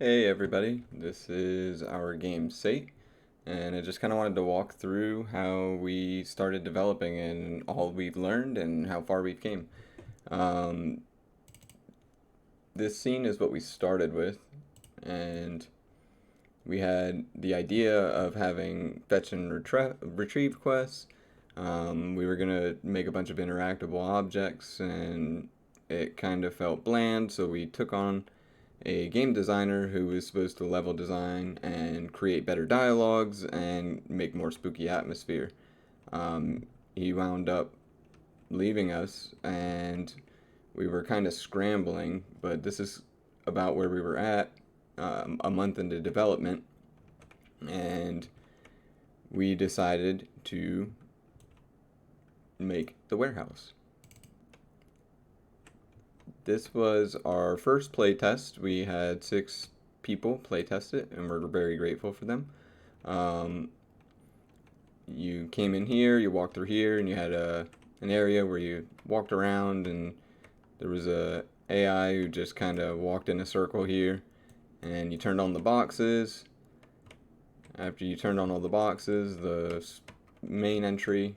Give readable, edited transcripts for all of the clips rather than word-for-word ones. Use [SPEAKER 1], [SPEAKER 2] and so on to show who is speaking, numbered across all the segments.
[SPEAKER 1] Hey everybody, this is our game Sate, and I just kind of wanted to walk through how we started developing and all we've learned and how far we've came. Um, this scene is what we started with, and we had the idea of having fetch and retrieve quests. We were gonna make a bunch of interactable objects, and it kind of felt bland, so we took on a game designer who was supposed to level design and create better dialogues and make more spooky atmosphere. Um, he wound up leaving us, and we were kind of scrambling, but this is about where we were at a month into development, and we decided to make the warehouse. This was our first playtest. We had 6 people playtest it, and we're very grateful for them. Um, you came in here, you walked through here, and you had an area where you walked around, and there was a AI who just kind of walked in a circle here, and you turned on the boxes. After you turned on all the boxes, the main entry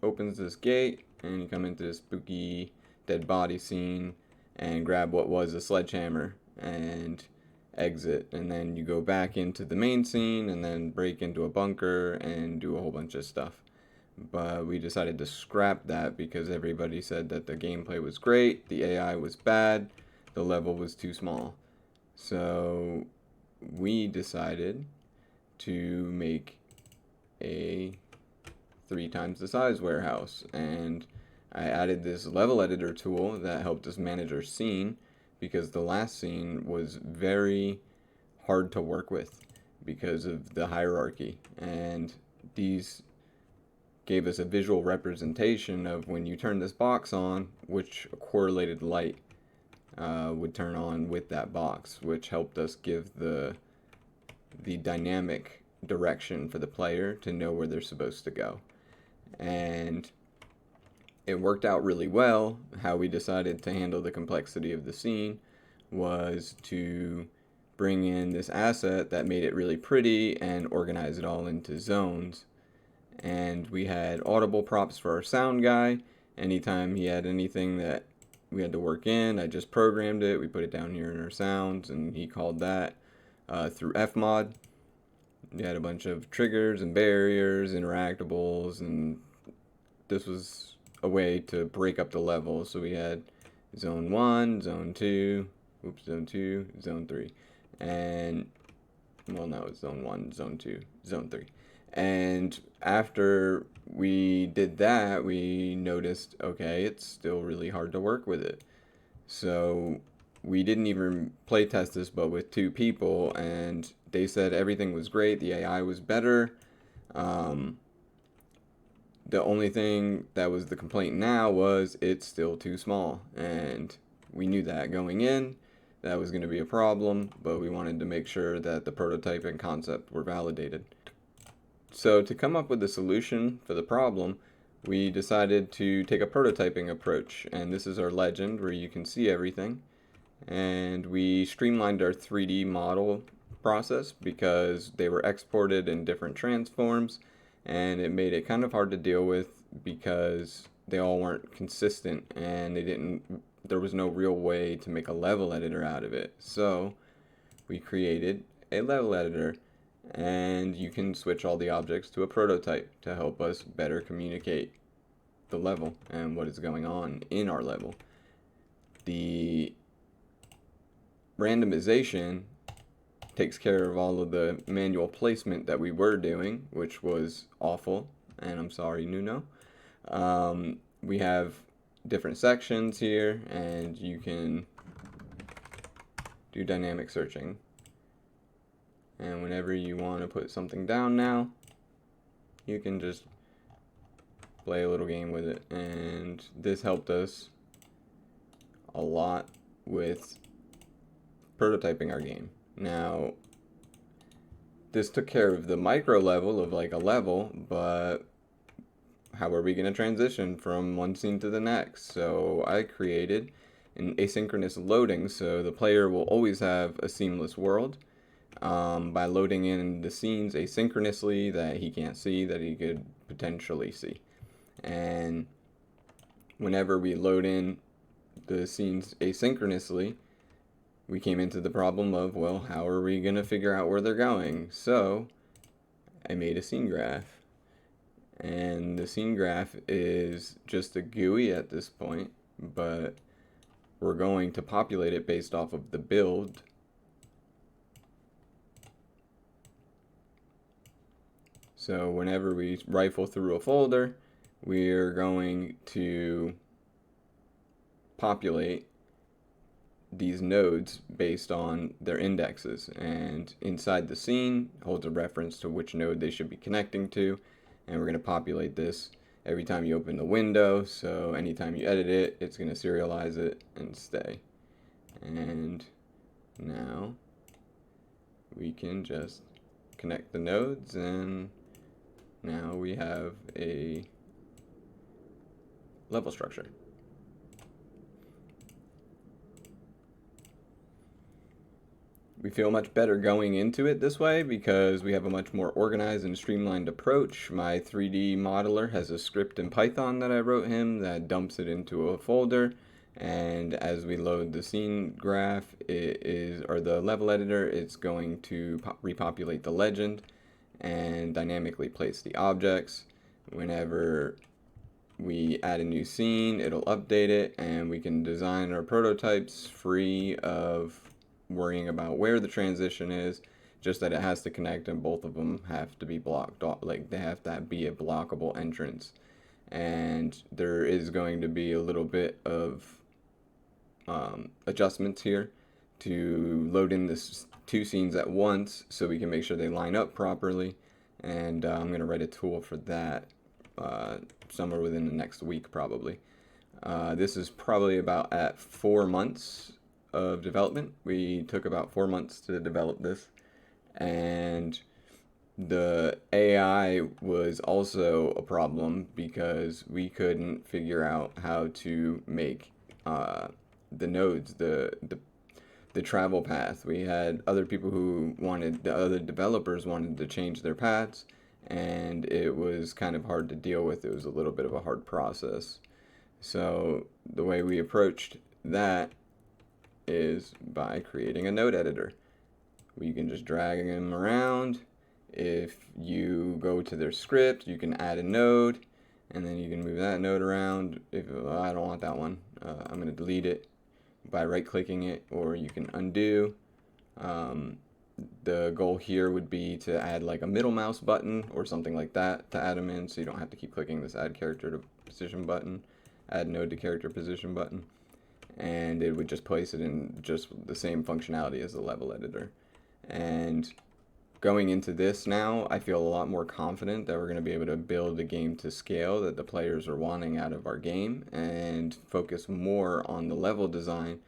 [SPEAKER 1] opens this gate, and you come into this spooky dead body scene and grab what was a sledgehammer and exit. And then you go back into the main scene and then break into a bunker and do a whole bunch of stuff. But we decided to scrap that because everybody said that the gameplay was great, the AI was bad, the level was too small. So we decided to make a 3 times the size warehouse, and I added this level editor tool that helped us manage our scene because the last scene was very hard to work with because of the hierarchy, and these gave us a visual representation of when you turn this box on, which correlated light would turn on with that box, which helped us give the dynamic direction for the player to know where they're supposed to go. And it worked out really well. How we decided to handle the complexity of the scene was to bring in this asset that made it really pretty and organize it all into zones. And we had audible props for our sound guy. Anytime he had anything that we had to work in, I just programmed it. We put it down here in our sounds, and he called that through Fmod. We had a bunch of triggers and barriers, interactables, and this was a way to break up the levels. So we had zone 1, zone 2, zone 2, zone 3. And, well, no, it's zone 1, zone 2, zone 3. And after we did that, we noticed, okay, it's still really hard to work with it. So we didn't even play test this, but with 2 people, and they said everything was great. The AI was better. Um, the only thing that was the complaint now was it's still too small, and we knew that going in. That was going to be a problem, but we wanted to make sure that the prototype and concept were validated. So to come up with a solution for the problem, we decided to take a prototyping approach, and this is our legend where you can see everything. And we streamlined our 3D model process because they were exported in different transforms, and it made it kind of hard to deal with because they all weren't consistent, and there was no real way to make a level editor out of it. So we created a level editor, and you can switch all the objects to a prototype to help us better communicate the level and what is going on in our level. The randomization takes care of all of the manual placement that we were doing, which was awful, and I'm sorry, Nuno. We have different sections here, and you can do dynamic searching. And whenever you want to put something down now, you can just play a little game with it. And this helped us a lot with prototyping our game. Now, this took care of the micro level of like a level, but how are we going to transition from one scene to the next? So I created an asynchronous loading, so the player will always have a seamless world by loading in the scenes asynchronously that he can't see, that he could potentially see. And whenever we load in the scenes asynchronously, we came into the problem of, well, how are we going to figure out where they're going? So I made a scene graph. And the scene graph is just a GUI at this point, but we're going to populate it based off of the build. So whenever we rifle through a folder, we're going to populate these nodes based on their indexes, and inside the scene holds a reference to which node they should be connecting to, and we're going to populate this every time you open the window, so anytime you edit it, it's going to serialize it and stay. And now we can just connect the nodes, and now we have a level structure. We feel much better going into it this way because we have a much more organized and streamlined approach. My 3D modeler has a script in Python that I wrote him that dumps it into a folder, and as we load the scene graph, or the level editor, it's going to repopulate the legend and dynamically place the objects. Whenever we add a new scene, it'll update it, and we can design our prototypes free of worrying about where the transition is, just that it has to connect, and both of them have to be blocked off, like they have to be a blockable entrance. And there is going to be a little bit of adjustments here to load in this two scenes at once so we can make sure they line up properly, and I'm going to write a tool for that somewhere within the next week probably. This is probably about at 4 months of development. We took about 4 months to develop this, and the AI was also a problem because we couldn't figure out how to make the nodes, the travel path. We had other people who wanted, the other developers wanted to change their paths, and it was kind of hard to deal with. It was a little bit of a hard process. So the way we approached that is by creating a node editor. You can just drag them around. If you go to their script, you can add a node, and then you can move that node around. If I don't want that one, I'm going to delete it by right-clicking it, or you can undo. The goal here would be to add like a middle mouse button or something like that to add them in, so you don't have to keep clicking this add character to position button, add node to character position button, and it would just place it in just the same functionality as the level editor. And going into this now, I feel a lot more confident that we're going to be able to build a game to scale that the players are wanting out of our game, and focus more on the level design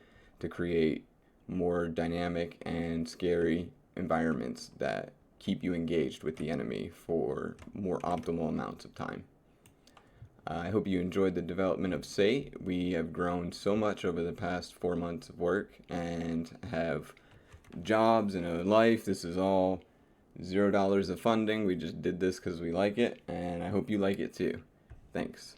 [SPEAKER 1] to create more dynamic and scary environments that keep you engaged with the enemy for more optimal amounts of time. I hope you enjoyed the development of Sate. We have grown so much over the past 4 months of work and have jobs and a life. This is all $0 of funding. We just did this because we like it, and I hope you like it too. Thanks.